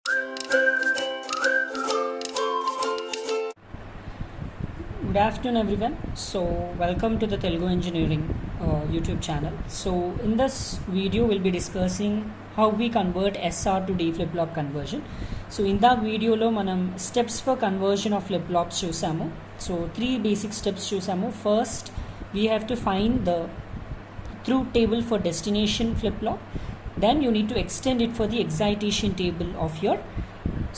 Good afternoon everyone. So welcome to the Telugu engineering YouTube channel. So in this video we'll be discussing how we convert SR to D flip-flop conversion. So in that video lo manam steps for conversion of flip-flops chusamu. So three basic steps chusamu. First we have to find the truth table for destination flip-flop. Then you need to extend it for the excitation table of your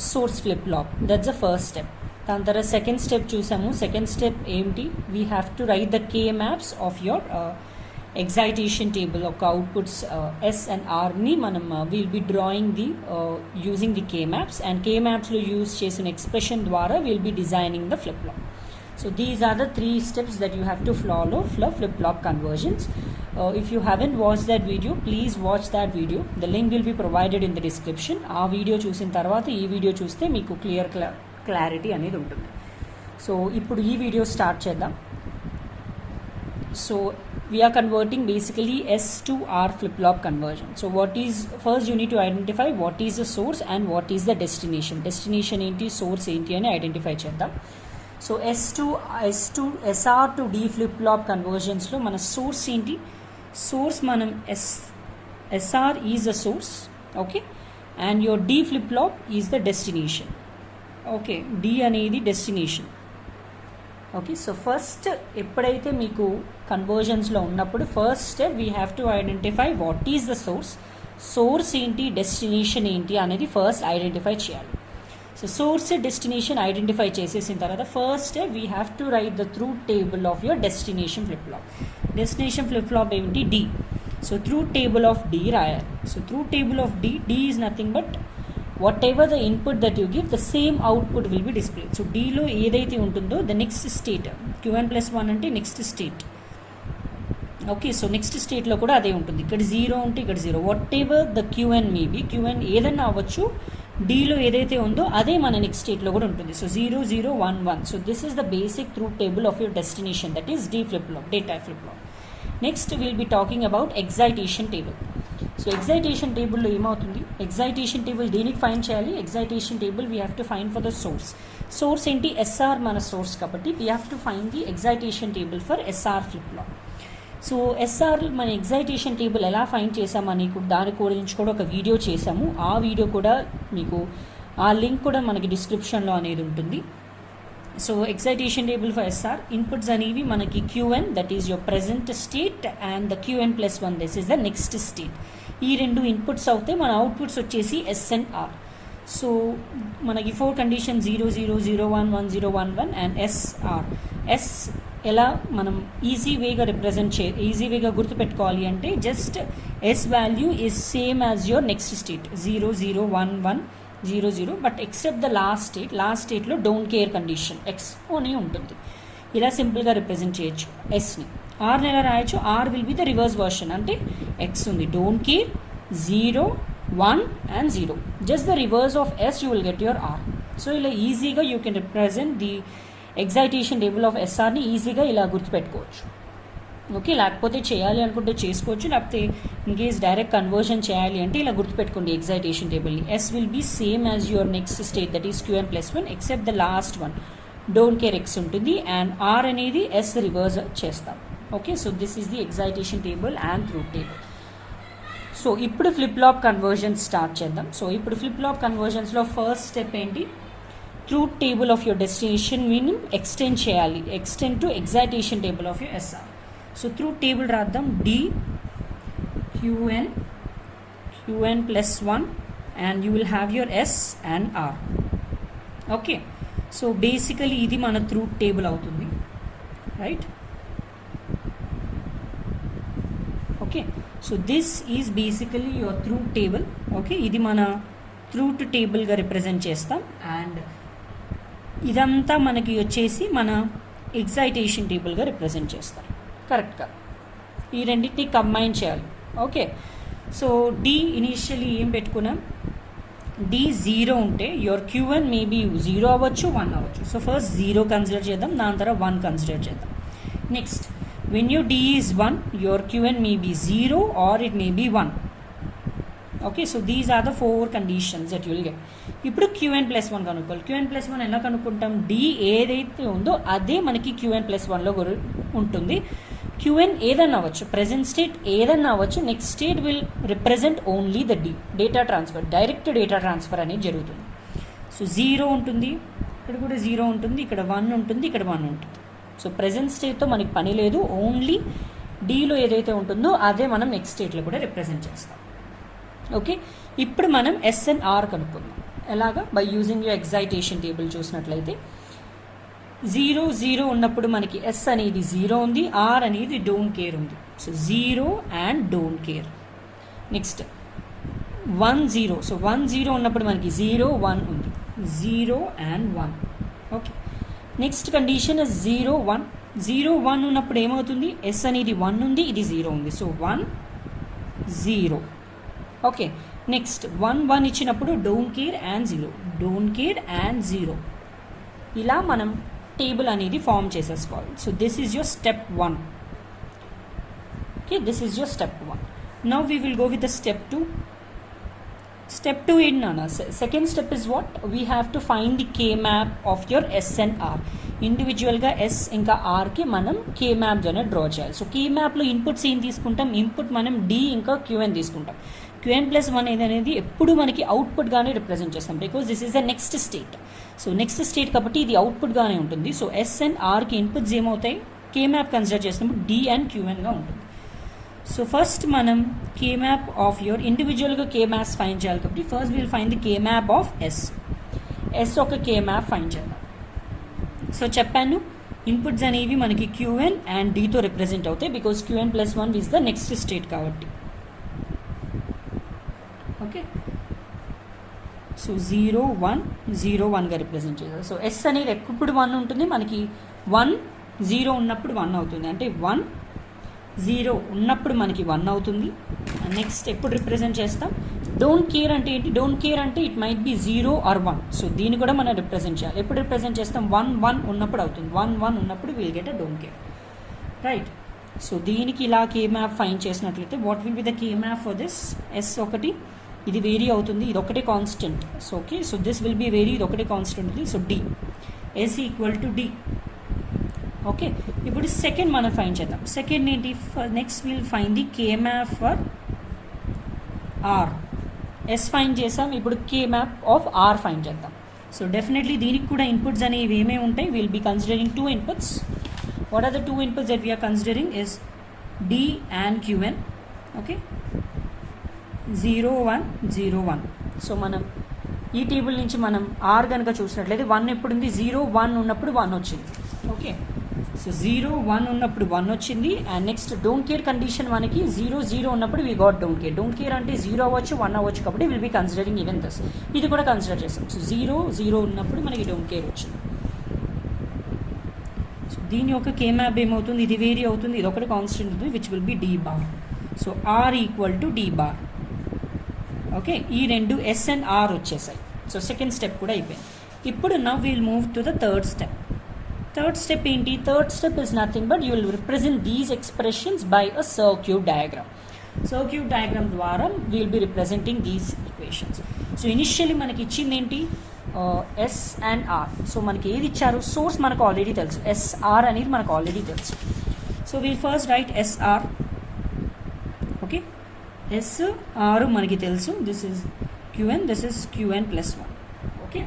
source flip-flop. That's the first step. దాని తర్వాత second step చూసాము. Second step ఏంటి, we have to write the K maps of your excitation table ఒక outputs S and ఆర్ని మనం will be drawing the using the K maps and K మ్యాప్స్లో use చేసిన expression ద్వారా will be designing the flip flop. So these are the three steps that you have to follow for flip-flop conversions. If you haven't watched that video, please watch that video. The link will be provided in the description. ఆ video చూసిన తర్వాత ఈ video చూస్తే మీకు clarity అనేది ఉంటుంది. So ఇప్పుడు ఈ వీడియో స్టార్ట్ చేద్దాం. So we are converting basically S to R flip-flop conversion. So what is, first you need to identify what is the source and what is the destination. Destination ఏంటి, source ఏంటి అని identify చేద్దాం. So SR to D flip-flop conversions లో మన source ఏంటి, source మనం SR is the source, okay, and your D flip-flop is the destination. Okay, D అనేది destination. Okay, so first ఎప్పుడైతే మీకు కన్వర్జన్స్లో ఉన్నప్పుడు first step we have to identify what is the source, source ఏంటి, destination ఏంటి అనేది first identify చేయాలి. So source destination identify చేసేసిన తర్వాత first step we have to write the truth table of your destination flip flop. Destination flip flop ఏమిటి, D. So truth table of D రాయాలి. So truth table of D is nothing but whatever the input that you give the same output will be display. So డీలో ఏదైతే ఉంటుందో the next state, Qn+1 అంటే next state. Okay, so next స్టేట్లో కూడా అదే ఉంటుంది. ఇక్కడ 0 ఉంటే ఇక్కడ 0, whatever the QN maybe, QN ఏదన్నా అవ్వచ్చు, డీలో ఏదైతే ఉందో అదే మన నెక్స్ట్ స్టేట్లో కూడా ఉంటుంది. So 0 0 1 1. So this is the basic truth table of your destination, that is D flip-flop, data flip-flop. Next will be talking about excitation table. So excitation టేబుల్లో ఏమవుతుంది, ఎగ్జైటేషన్ టేబుల్ దేనికి ఫైండ్ చేయాలి, excitation table we have to find for the source. Source ఏంటి, SR మన source కాబట్టి we have to find the excitation table for SR flip-flop. So SR మన excitation table ఎలా find చేసామని దాని గురించి కూడా ఒక వీడియో చేసాము. ఆ వీడియో కూడా మీకు ఆ లింక్ కూడా మనకి డిస్క్రిప్షన్లో అనేది ఉంటుంది. So excitation table for SR inputs అనేవి మనకి QN, that is your present state, and the Qn+1 this is the next state. ఈ రెండు ఇన్పుట్స్ అవుతే మన అవుట్పుట్స్ వచ్చేసి ఎస్ అండ్ ఆర్. సో మనకి 4 కండిషన్ 0 0 0 1 1 0 1 1 అండ్ ఎస్ఆర్. ఎస్ ఎలా మనం ఈజీ వేగా గుర్తుపెట్టుకోవాలి అంటే just S value is same as your next state 0 0 1 1 0 0, but except the last స్టేట్లో డోంట్ కేర్ కండిషన్ ఎక్స్ అని ఉంటుంది. ఇలా సింపుల్గా రిప్రజెంట్ చేయొచ్చు ఎస్ని. ఆర్ని ఎలా రాయొచ్చు, R will be the reverse version, అంటే ఎక్స్ ఉంది, don't care 0 1 and 0, just the reverse of S you will get your R. So ఇలా ఈజీగా you can represent the excitation table of ఎస్ఆర్ని ఈజీగా ఇలా గుర్తుపెట్టుకోవచ్చు. ఓకే, లేకపోతే చేయాలి అనుకుంటే చేసుకోవచ్చు, లేకపోతే ఇన్కేస్ డైరెక్ట్ కన్వర్షన్ చేయాలి అంటే ఇలా గుర్తుపెట్టుకోండి ఎగ్జైటేషన్ టేబుల్ని. S will be same as your next state, that is Qn+1 except the last one don't care X ఉంటుంది, అండ్ ఆర్ అనేది ఎస్ రివర్స్ చేస్తాం. Okay, so this is the excitation table and truth table. So ఇప్పుడు flip-flop conversions start చేద్దాం. So ఇప్పుడు flip-flop కన్వర్జన్స్లో first step ఏంటి, truth table of your destination mean extend చేయాలి, extend to excitation table of your SR. So truth table రాద్దాం, D Qn+1 and you will have your S and R. Okay, so basically ఇది మన truth table అవుతుంది, right. Okay, so this is basically your truth table. Okay, ఇది మన truth టేబుల్గా represent చేస్తాం, and ఇదంతా మనకి వచ్చేసి మన ఎగ్జైటేషన్ టేబుల్గా రిప్రజెంట్ చేస్తాం. కరెక్ట్గా ఈ రెండింటిని కంబైన్ చేయాలి. ఓకే, సో డి ఇనీషియలీ ఏం పెట్టుకున్నాం, డి 0 ఉంటే యువర్ Qn మేబీ 0 అవ్వచ్చు 1 అవ్వచ్చు. సో ఫస్ట్ 0 కన్సిడర్ చేద్దాం, దాని తర్వాత 1 కన్సిడర్ చేద్దాం. Next when your D is 1, your Qn may be 0 or it may be 1. Okay, so these are the 4 conditions that you'll get. ఇప్పుడు Qn+1 కనుక్కోవాలి. Qn+1 ఎలా కనుక్కుంటాం? D ఏదైతే ఉందో అదే మనకి Qn+1లో ఉంటుంది. Qn ఏదన్నా అవ్వచ్చు, ప్రెజెంట్ స్టేట్ ఏదన్నా అవ్వచ్చు, next state will represent only the D, data transfer, direct data transfer అనేది జరుగుతుంది. సో 0 ఉంటుంది, ఇక్కడ కూడా 0 ఉంటుంది, ఇక్కడ 1 ఉంటుంది, ఇక్కడ 1 ఉంటుంది. సో ప్రెజెంట్ స్టేట్తో మనకి పని లేదు, ఓన్లీ డీలో ఏదైతే ఉంటుందో అదే మనం నెక్స్ట్ స్టేట్లో కూడా రిప్రజెంట్ చేస్తాం. ఓకే, ఇప్పుడు మనం ఎస్ అండ్ ఆర్ కనుక్కుందాం. ఎలాగా? By using your excitation table చూసినట్లయితే 0 0 ఉన్నప్పుడు మనకి ఎస్ అనేది 0 ఉంది, ఆర్ అనేది డోంట్ కేర్ ఉంది. So 0 and don't care. Next 1 0, so 1 0 ఉన్నప్పుడు మనకి 0 1 ఉంది, 0 అండ్ 1. Okay, next condition 0 1. 0 1 ఉన్నప్పుడు ఏమవుతుంది? ఎస్ అనేది 1 ఉంది, ఇది 0 ఉంది, సో 1 0. ఓకే, నెక్స్ట్ 1 1 ఇచ్చినప్పుడు don't care and 0, don't care and 0. ఇలా మనం టేబుల్ అనేది ఫామ్ చేసేసుకోవాలి. So this is your step 1. Okay, this is your step 1. Now we will go with the step 2. Step 2 ఏంటన్నా? Second step is what? We have to find the K map of your S and R. ఇండివిజువల్గా S ఇంకా ఆర్కి మనం K map అనేది draw చేయాలి. So K మ్యాప్లో inputs ఏం తీసుకుంటాం? ఇన్పుట్ మనం డి ఇంకా Qn తీసుకుంటాం. Qn+1 అనేది ఎప్పుడు మనకి అవుట్పుట్గానే రిప్రజెంట్ చేస్తాం, because this is the next state. So next state కాబట్టి ఇది అవుట్పుట్గానే ఉంటుంది. So yes and Arki inputs ఏమవుతాయి? కే మ్యాప్ కన్సిడర్ చేసినప్పుడు డి అండ్ Qnగా ఉంటుంది. సో ఫస్ట్ మనం కే మ్యాప్ ఆఫ్ యువర్ ఇండివిజువల్గా కే మ్యాప్స్ ఫైండ్ చేయాలి కాబట్టి first will find the K map of S. S ఒక కే మ్యాప్ ఫైండ్ చేద్దాం. సో చెప్పాను, ఇన్పుట్స్ అనేవి మనకి Qn అండ్ Dతో రిప్రజెంట్ అవుతాయి, because Qn+1 is the next state కాబట్టి. ఓకే, సో 0 1 0 1గా రిప్రజెంట్ చేయాలి. సో ఎస్ అనేది ఎప్పుడు 1 ఉంటుంది, మనకి 1 0 ఉన్నప్పుడు 1 అవుతుంది, అంటే 1 0 ఉన్నప్పుడు మనకి 1 అవుతుంది. నెక్స్ట్ ఎప్పుడు రిప్రజెంట్ చేస్తాం? డోంట్ కేర్ అంటే ఏంటి? డోంట్ కేర్ అంటే ఇట్ మైట్ బి 0 ఆర్ 1. సో దీన్ని కూడా మనం రిప్రజెంట్ చేయాలి. ఎప్పుడు రిప్రజెంట్ చేస్తాం? 1 1 ఉన్నప్పుడు అవుతుంది. 1 1 ఉన్నప్పుడు will get a don't care, right? So దీనికి ఇలా కే మ్యాప్ ఫైండ్ చేసినట్లయితే what will be the K map for this? S ఒకటి, ఇది వేరీ అవుతుంది, ఇది ఒకటే constant. So okay, so this will be vary, ఇది ఒకటే కాన్స్టెంట్ ఉంది. So D, S equal to D. Okay, ఇప్పుడు సెకండ్ మనం ఫైండ్ చేద్దాం. సెకండ్ ఏంటి? Next will find the K map for R. S find చేసాం, ఇప్పుడు కే మ్యాప్ ఆఫ్ ఆర్ ఫైండ్ చేద్దాం. సో డెఫినెట్లీ దీనికి కూడా ఇన్పుట్స్ అనేవి ఏమేమి ఉంటాయి? Will be considering 2 inputs. What are the 2 inputs that we are considering is D and Qn. Okay, 0 1 0 1. So మనం ఈ టేబుల్ నుంచి మనం ఆర్ కనుక చూసినట్లయితే 1 ఎప్పుడు ఉంది? 0 1 ఉన్నప్పుడు 1 వచ్చింది. ఓకే, సో 0 1 ఉన్నప్పుడు 1 వచ్చింది. And next don't care condition మనకి 0 0 ఉన్నప్పుడు we got don't care. Don't care అంటే 0 అవ్వచ్చు 1 అవ్వచ్చు కాబట్టి విల్ బీ కన్సిడరింగ్ ఈవెన్ దస్. ఇది కూడా కన్సిడర్ చేస్తాం. సో 0 0 ఉన్నప్పుడు మనకి డోంట్ కేర్ వచ్చింది. సో దీని యొక్క కే మ్యాప్ ఏమవుతుంది? ఇది వేరీ అవుతుంది, ఇది ఒకటి కాన్స్టెంట్ ఉంది, which will be D bar. So R equal to D bar. Okay, ఈ రెండు ఎస్ అండ్ ఆర్ వచ్చేసాయి. సో సెకండ్ స్టెప్ కూడా అయిపోయింది. ఇప్పుడు now will move to the third step. Third step ఏంటి? Third step is nothing but you will represent these expressions by a circuit diagram. Circuit diagram ద్వారా will be representing these equations. So initially మనకి ఇచ్చింది ఏంటి? Yes and R. So మనకి ఏది ఇచ్చారు? Source మనకు already తెలుసు, ఎస్ఆర్ అనేది మనకు ఆల్రెడీ తెలుసు. So will first write SR. Okay, SR మనకి తెలుసు, this is Qn, this is Qn+1. Okay,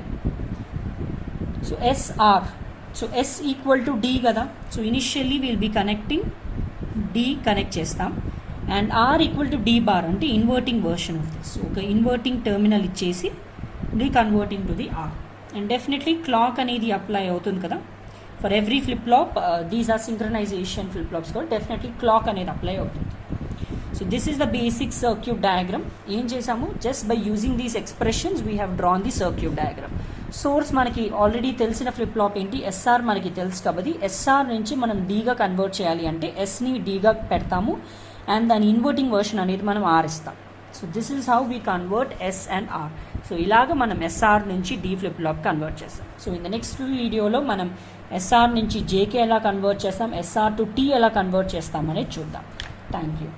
so SR, so S equal to D కదా. So initially will be connecting D, connect చేస్తాం. And R equal to D bar అంటే inverting version of this. ఒక inverting terminal ఇచ్చేసి D converting to the R. And definitely clock అనేది apply అవుతుంది కదా for every flip flop. These are synchronisation flip flops కూడా definitely clock అనేది apply అవుతుంది. So this is the basic circuit diagram. ఏం చేసాము? Just by using these expressions we have drawn the circuit diagram. Source మనకి already తెలిసిన flip flop ఏంటి? SR మనకి తెలుసు కాబట్టి ఎస్ఆర్ నుంచి మనం డీగా కన్వర్ట్ చేయాలి అంటే ఎస్ని డీగా పెడతాము అండ్ దాని ఇన్వర్టింగ్ వర్షన్ అనేది మనం ఆర్ ఇస్తాం. So this is how we convert S and R. So ఇలాగ మనం ఎస్ఆర్ నుంచి డి ఫ్లిప్ ఫ్లాప్ కన్వర్ట్ చేస్తాం. సో ఇన్ ద నెక్స్ట్ వీడియోలో మనం ఎస్ఆర్ నుంచి జేకే ఎలా కన్వర్ట్ చేస్తాం, ఎస్ఆర్ టు టీ ఎలా కన్వర్ట్ చేస్తాం అనేది చూద్దాం. Thank you.